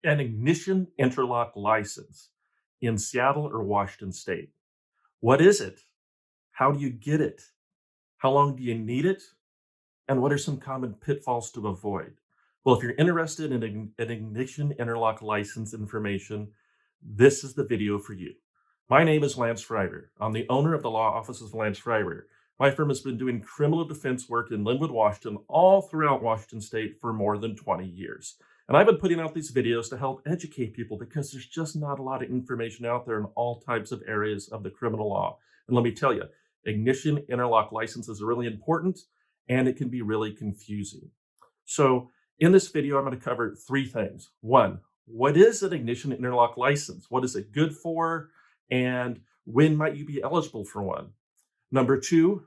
An ignition interlock license in Seattle or Washington State. What is it? How do you get it? How long do you need it? And what are some common pitfalls to avoid? Well, if you're interested in an ignition interlock license information, this is the video for you. My name is Lance Fryrear. I'm the owner of the law offices of Lance Fryrear. My firm has been doing criminal defense work in Lynnwood, Washington, all throughout Washington State for more than 20 years. And I've been putting out these videos to help educate people because there's just not a lot of information out there in all types of areas of the criminal law. And let me tell you, ignition interlock licenses are really important, and it can be really confusing. So in this video, I'm going to cover three things. One, what is an ignition interlock license? What is it good for? And when might you be eligible for one? Number two,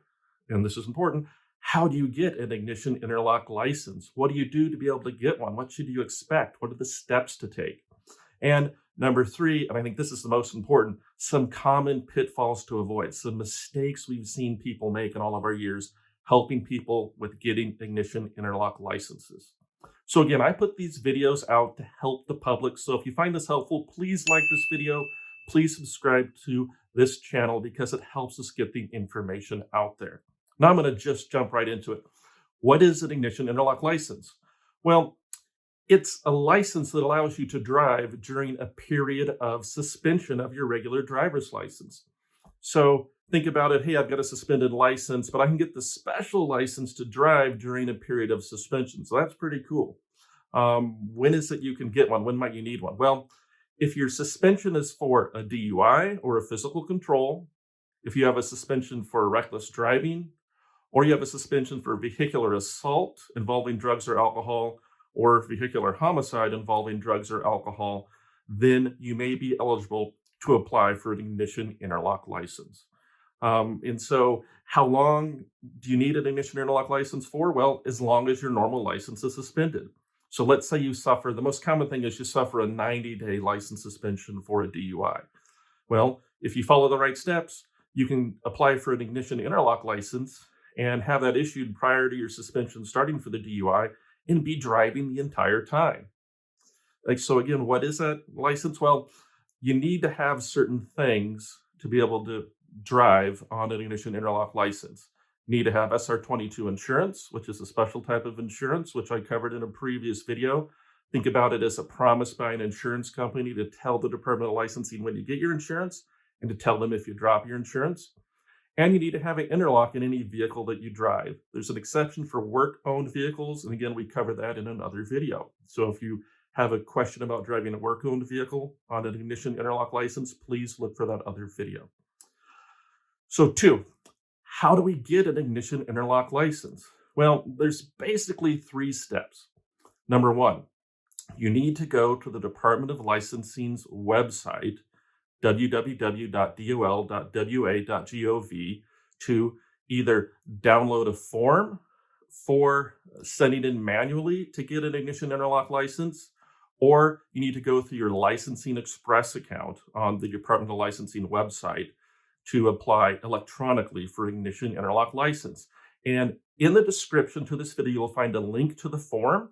and this is important, how do you get an ignition interlock license? What do you do to be able to get one? What should you expect? What are the steps to take? And number three, and I think this is the most important, some common pitfalls to avoid, some mistakes we've seen people make in all of our years helping people with getting ignition interlock licenses. So again, I put these videos out to help the public. So if you find this helpful, please like this video. Please subscribe to this channel because it helps us get the information out there. Now I'm going to just jump right into it. What is an ignition interlock license? Well, it's a license that allows you to drive during a period of suspension of your regular driver's license. So think about it, hey, I've got a suspended license, but I can get the special license to drive during a period of suspension. So that's pretty cool. When is it you can get one? When might you need one? Well, if your suspension is for a DUI or a physical control, if you have a suspension for reckless driving, or you have a suspension for vehicular assault involving drugs or alcohol, or vehicular homicide involving drugs or alcohol, then you may be eligible to apply for an ignition interlock license. And so how long do you need an ignition interlock license for? Well, as long as your normal license is suspended. So let's say you suffer, the most common thing is you suffer a 90-day license suspension for a DUI. Well, if you follow the right steps, you can apply for an ignition interlock license and have that issued prior to your suspension starting for the DUI and be driving the entire time. So again, what is that license? Well, you need to have certain things to be able to drive on an ignition interlock license. You need to have SR22 insurance, which is a special type of insurance, which I covered in a previous video. Think about it as a promise by an insurance company to tell the Department of Licensing when you get your insurance and to tell them if you drop your insurance. And you need to have an interlock in any vehicle that you drive. There's an exception for work-owned vehicles. And again, we cover that in another video. So if you have a question about driving a work-owned vehicle on an ignition interlock license, please look for that other video. So two, how do we get an ignition interlock license? Well, there's basically three steps. Number one, you need to go to the Department of Licensing's website, www.dol.wa.gov, to either download a form for sending in manually to get an ignition interlock license, or you need to go through your Licensing Express account on the Department of Licensing website to apply electronically for ignition interlock license. And in the description to this video, you'll find a link to the form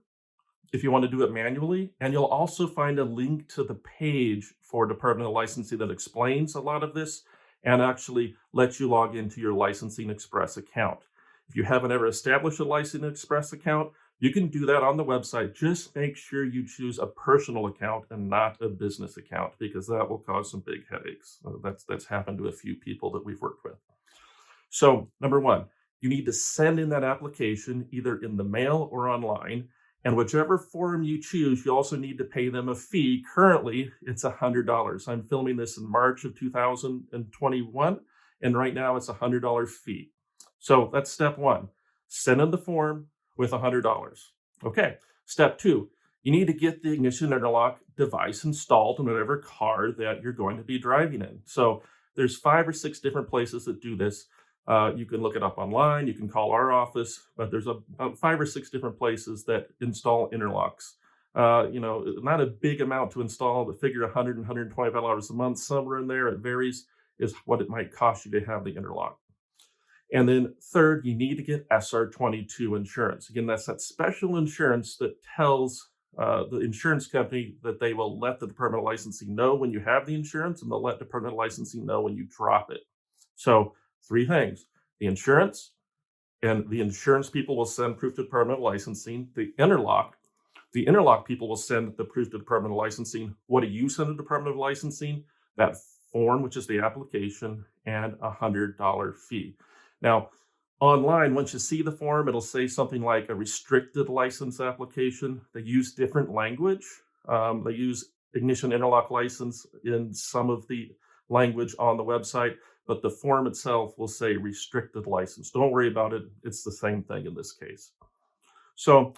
if you want to do it manually. And you'll also find a link to the page for Department of Licensing that explains a lot of this and actually lets you log into your Licensing Express account. If you haven't ever established a Licensing Express account, you can do that on the website. Just make sure you choose a personal account and not a business account, because that will cause some big headaches. That's happened to a few people that we've worked with. So number one, you need to send in that application either in the mail or online. And whichever form you choose, you also need to pay them a fee. Currently, it's $100. I'm filming this in March of 2021, and right now it's a $100 fee. So that's step one. Send in the form with $100. Okay, step two, you need to get the ignition interlock device installed in whatever car that you're going to be driving in. So there's 5 or 6 different places that do this. You can look it up online, you can call our office, but there's about 5 or 6 different places that install interlocks. Not a big amount to install, but figure $100 and $125 a month, somewhere in there, it varies, is what it might cost you to have the interlock. And then third, you need to get SR22 insurance. Again, that's that special insurance that tells the insurance company that they will let the Department of Licensing know when you have the insurance, and they'll let Department of Licensing know when you drop it. So 3 things: the insurance, and the insurance people will send proof to Department of Licensing. The interlock people will send the proof to Department of Licensing. What do you send to Department of Licensing? That form, which is the application, and a $100 fee. Now, online, once you see the form, it'll say something like a restricted license application. They use different language. They use ignition interlock license in some of the language on the website, but the form itself will say restricted license. Don't worry about it. It's the same thing in this case. So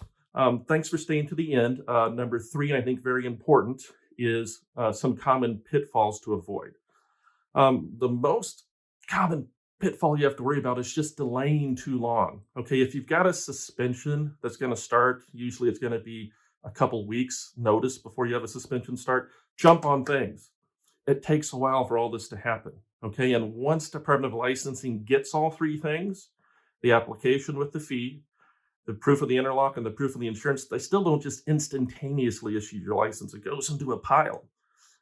thanks for staying to the end. Number 3, and I think very important, is some common pitfalls to avoid. The most common pitfall you have to worry about is just delaying too long. Okay, if you've got a suspension that's going to start, usually it's going to be a couple weeks notice before you have a suspension start. Jump on things. It takes a while for all this to happen. Okay, and once Department of Licensing gets all 3 things, the application with the fee, the proof of the interlock, and the proof of the insurance, they still don't just instantaneously issue your license. It goes into a pile.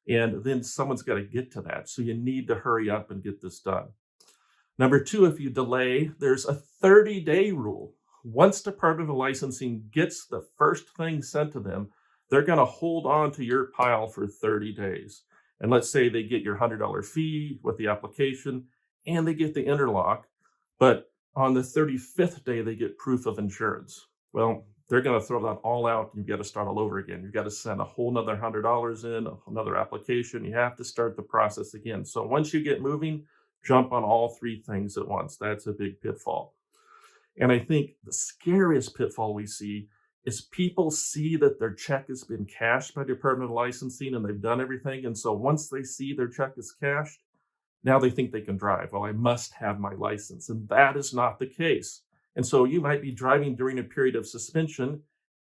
And then someone's got to get to that. So you need to hurry up and get this done. Number 2, if you delay, there's a 30-day rule. Once Department of Licensing gets the first thing sent to them, they're going to hold on to your pile for 30 days. And let's say they get your $100 fee with the application and they get the interlock, but on the 35th day, they get proof of insurance. Well, they're going to throw that all out. You've got to start all over again. You've got to send a whole nother $100 in, another application. You have to start the process again. So once you get moving, jump on all 3 things at once. That's a big pitfall. And I think the scariest pitfall we see is people see that their check has been cashed by Department of Licensing and they've done everything. And so once they see their check is cashed, now they think they can drive. Well, I must have my license. And that is not the case. And so you might be driving during a period of suspension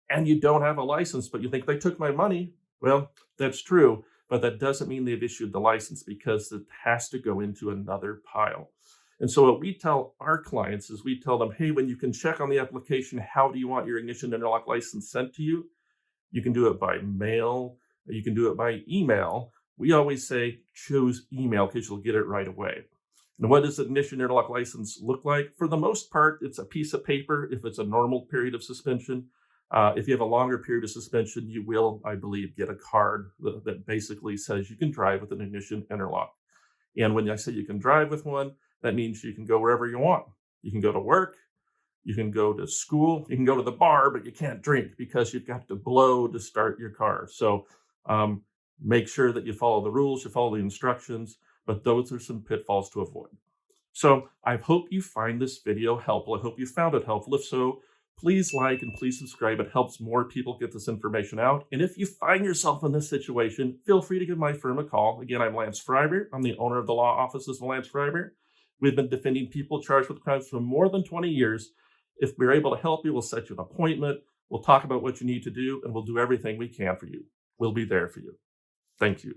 and you don't have a license, but you think they took my money. Well, that's true, but that doesn't mean they've issued the license because it has to go into another pile. And so what we tell our clients is we tell them, hey, when you can check on the application, how do you want your ignition interlock license sent to you? You can do it by mail, or you can do it by email. We always say choose email because you'll get it right away. And what does ignition interlock license look like? For the most part, it's a piece of paper if it's a normal period of suspension. If you have a longer period of suspension, you will, I believe, get a card that basically says you can drive with an ignition interlock. And when I say you can drive with one, that means you can go wherever you want. You can go to work, you can go to school, you can go to the bar, but you can't drink because you've got to blow to start your car. So make sure that you follow the rules, you follow the instructions, but those are some pitfalls to avoid. So I hope you find this video helpful. I hope you found it helpful. If so, please like and please subscribe. It helps more people get this information out. And if you find yourself in this situation, feel free to give my firm a call. Again, I'm Lance Fryrear. I'm the owner of the law offices of Lance Fryrear. We've been defending people charged with crimes for more than 20 years. If we're able to help you, we'll set you an appointment. We'll talk about what you need to do, and we'll do everything we can for you. We'll be there for you. Thank you.